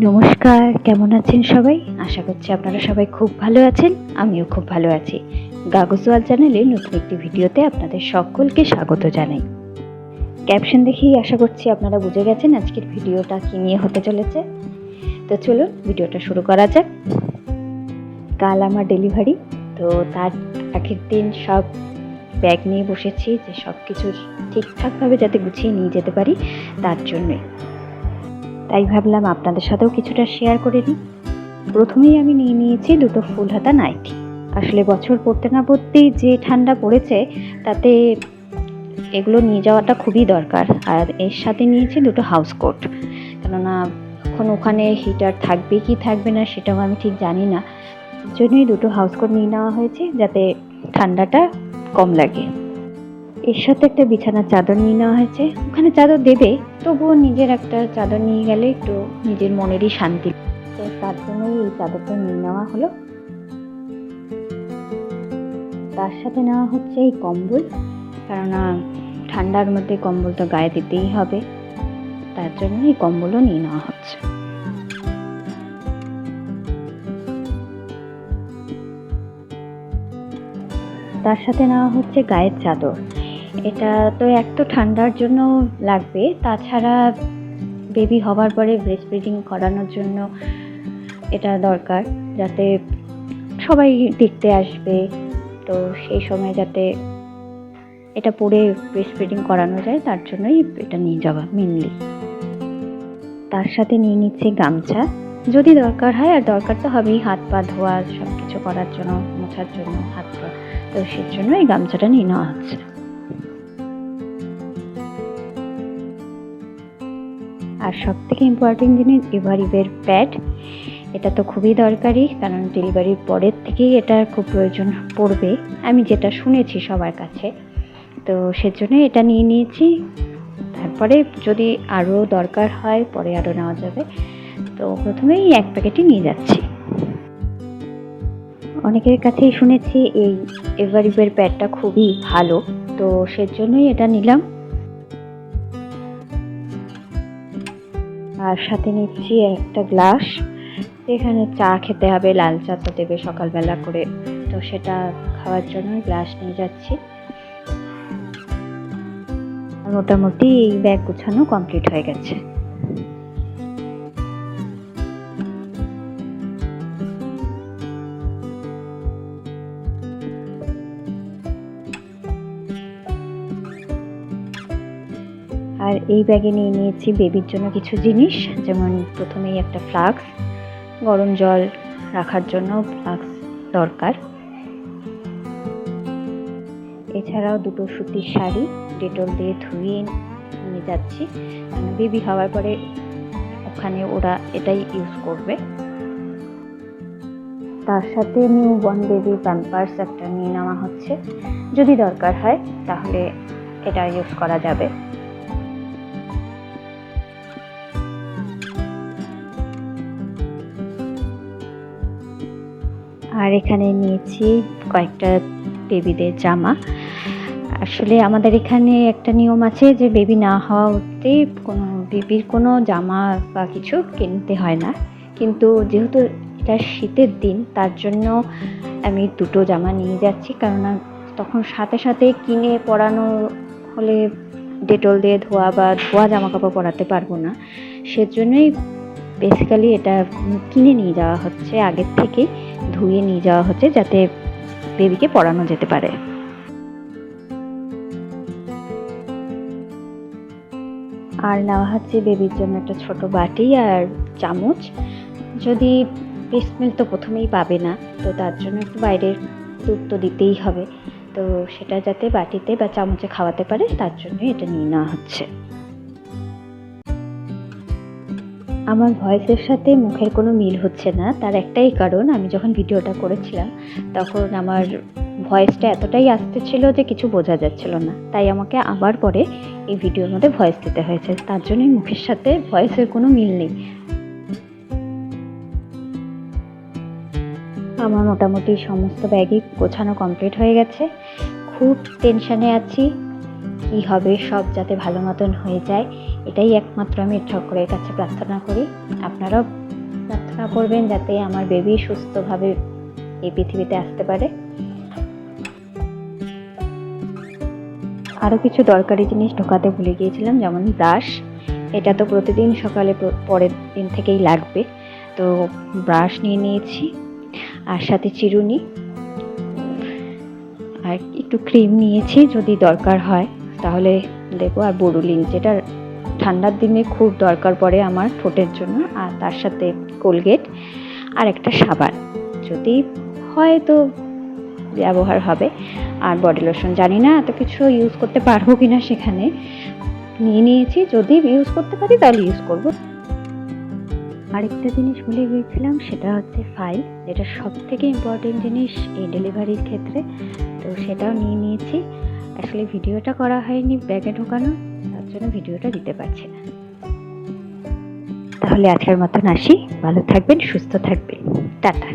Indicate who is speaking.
Speaker 1: নমস্কার, কেমন আছেন সবাই? আশা করছি আপনারা সবাই খুব ভালো আছেন। আমিও খুব ভালো আছি। গাগসওয়াল চ্যানেলে নতুন একটি ভিডিওতে আপনাদের সকলকে স্বাগত জানাই। ক্যাপশন দেখেই আশা করছি আপনারা বুঝে গেছেন আজকের ভিডিওটা কী নিয়ে হতে চলেছে। তো চলুন ভিডিওটা শুরু করা যাক। কাল আমার ডেলিভারি, তো তার আগের দিন সব ব্যাগ নিয়ে বসেছি যে সব কিছু ঠিকঠাকভাবে যাতে গুছিয়ে নিয়ে যেতে পারি তার জন্যই। তাই ভাবলাম আপনাদের সাথেও কিছুটা শেয়ার করে নিই। প্রথমেই আমি নিয়ে নিয়েছি দুটো ফুল হাতা নাইটি। আসলে বছর পড়তে না পড়তেই যে ঠান্ডা পড়েছে তাতে এগুলো নিয়ে যাওয়াটা খুবই দরকার। আর এর সাথে নিয়েছি দুটো হাউস কোট, কেননা এখন ওখানে হিটার থাকবে কি থাকবে না সেটাও আমি ঠিক জানি না, জন্যই দুটো হাউস কোট নিয়ে নেওয়া হয়েছে যাতে ঠান্ডাটা কম লাগে। এর সাথে একটা বিছানার চাদর নিয়ে নেওয়া হয়েছে। ওখানে চাদর দেবে, তবুও নিজের একটা চাদর নিয়ে গেলে একটু নিজের মনেরই শান্তি, তো তার জন্যই এই চাদরটা নিয়ে নেওয়া হলো। তার সাথে নেওয়া হচ্ছে এই কম্বল, কেননা ঠান্ডার মধ্যে কম্বল তো গায়ে দিতেই হবে, তার জন্য এই কম্বলও নিয়ে নেওয়া হচ্ছে। তার সাথে নেওয়া হচ্ছে গায়ের চাদর। এটা তো এক তো ঠান্ডার জন্য লাগবে, তাছাড়া বেবি হবার পরে ব্রেস্ট ফিডিং করানোর জন্য এটা দরকার, যাতে সবাই দেখতে আসবে, তো সেই সময় যাতে এটা পরে ব্রেস্ট ফিডিং করানো যায় তার জন্যই এটা নিয়ে যাওয়া মেনলি। তার সাথে নিয়ে নিচ্ছে গামছা, যদি দরকার হয়, আর দরকার তো হবেই হাত পা ধোয়া সব কিছু করার জন্য, মোছার জন্য হাত পা, তো সেই জন্য এই গামছাটা নিয়ে নেওয়া হচ্ছে। আর সব থেকে ইম্পর্টেন্ট জিনিস এভারিভের প্যাড, এটা তো খুবই দরকারি, কারণ ডেলিভারির পরের থেকেই এটার খুব প্রয়োজন পড়বে, আমি যেটা শুনেছি সবার কাছে, তো সেজন্য এটা নিয়ে নিয়েছি। তারপরে যদি আরও দরকার হয় পরে আরও নেওয়া যাবে, তো প্রথমেই এক প্যাকেটই নিয়ে যাচ্ছি। অনেকের কাছেই শুনেছি এই এভারিভের প্যাডটা খুবই ভালো, তো সেজন্যই এটা নিলাম। আর সাথে নিচ্ছি একটা গ্লাস, এখানে চা খেতে হবে, লাল চা তো দেবে সকালবেলা করে, তো সেটা খাওয়ার জন্য গ্লাস নিয়ে যাচ্ছি। মোটামুটি এই ব্যাগ গুছানো কমপ্লিট হয়ে গেছে। আর এই ব্যাগে নিয়ে নিয়েছি বেবির জন্য কিছু জিনিস, যেমন প্রথমেই একটা ফ্লাক্স, গরম জল রাখার জন্য ফ্লাক্স দরকার। এছাড়াও দুটো সুতির শাড়ি ডেটল দিয়ে ধুয়ে নিয়ে যাচ্ছি, কারণ বেবি হওয়ার পরে ওখানে ওরা এটাই ইউজ করবে। তার সাথে নিউ বর্ন বেবি প্যাম্পার্স একটা নিয়ে নেওয়া হচ্ছে, যদি দরকার হয় তাহলে এটা ইউজ করা যাবে। আর এখানে নিয়েছি কয়েকটা বেবিদের জামা। আসলে আমাদের এখানে একটা নিয়ম আছে যে বেবি না হওয়া অবধি কোনো বেবির কোনো জামা বা কিছু কিনতে হয় না, কিন্তু যেহেতু এটা শীতের দিন তার জন্য আমি দুটো জামা নিয়ে যাচ্ছি, কেননা তখন সাথে সাথে কিনে পরানো হলে ডেটল দিয়ে ধোয়া বা ধোয়া জামা কাপড় পরাতে পারবো না, সেজন্যই বেসিক্যালি এটা কিনে নিয়ে যাওয়া হচ্ছে, আগের থেকে ধুয়ে নিয়ে যাওয়া হচ্ছে যাতে বেবিকে পরানো যেতে পারে। আর নেওয়া হচ্ছে বেবির জন্য একটা ছোট বাটি আর চামচ, যদি ব্রেস্ট মিল্ক তো প্রথমেই পাবে না, তো তার জন্য একটু বাইরের দুধ তো দিতেই হবে, তো সেটা যাতে বাটিতে বা চামচে খাওয়াতে পারে তার জন্যই এটা নিয়ে নেওয়া হচ্ছে। আমার ভয়েসের সাথে মুখের কোনো মিল হচ্ছে না, তার একটাই কারণ, আমি যখন ভিডিওটা করেছিলাম তখন আমার ভয়েসটা এতটাই আসতে ছিল যে কিছু বোঝা যাচ্ছিল না, তাই আমাকে আবার পরে এই ভিডিওর মধ্যে ভয়েস দিতে হয়েছে, তার জন্যই মুখের সাথে ভয়েসের কোনো মিল নেই। আমার মোটামুটি সমস্ত ব্যাগই গোছানো কমপ্লিট হয়ে গেছে। খুব টেনশানে আছি, কি হবে সব যাতে ভালো মতন হয়ে যায়, এটাই একমাত্র আমি ঠাকুরের কাছে প্রার্থনা করি। আপনারাও আশা করবেন যাতে আমার বেবি সুস্থভাবে এই পৃথিবীতে আসতে পারে। আরও কিছু দরকারি জিনিস ঢোকাতে ভুলে গিয়েছিলাম, যেমন ব্রাশ। এটা তো প্রতিদিন সকালে পরের দিন থেকেই লাগবে, তো ব্রাশ নিয়ে নিয়েছি, আর সাথে চিরুনি আর একটু ক্রিম নিয়েছি, যদি দরকার হয় তাহলে দেবো। আর বোরোলিন, যেটা ঠান্ডার দিনে খুব দরকার পড়ে আমার ঠোঁটের জন্য। আর তার সাথে কোলগেট আর একটা সাবান, যদি হয় তো ব্যবহার হবে। আর বডি লোশন, জানি না এত কিছু ইউজ করতে পারবো কিনা, সেখানে নিয়ে নিয়েছি, যদি ইউজ করতে পারি তাহলে ইউজ করব। আরেকটা জিনিস ভুলে গিয়েছিলাম, সেটা হচ্ছে ফাইল, যেটা সব থেকে ইম্পর্টেন্ট জিনিস এই ডেলিভারির ক্ষেত্রে, তো সেটাও নিয়ে নিয়েছি। আসলে ভিডিওটা করা হয়নি ব্যাগে ঢোকানো, তার জন্য ভিডিওটা দিতে পারছি না। তাহলে আজকের মতন আসি, ভালো থাকবেন, সুস্থ থাকবেন, টাটা।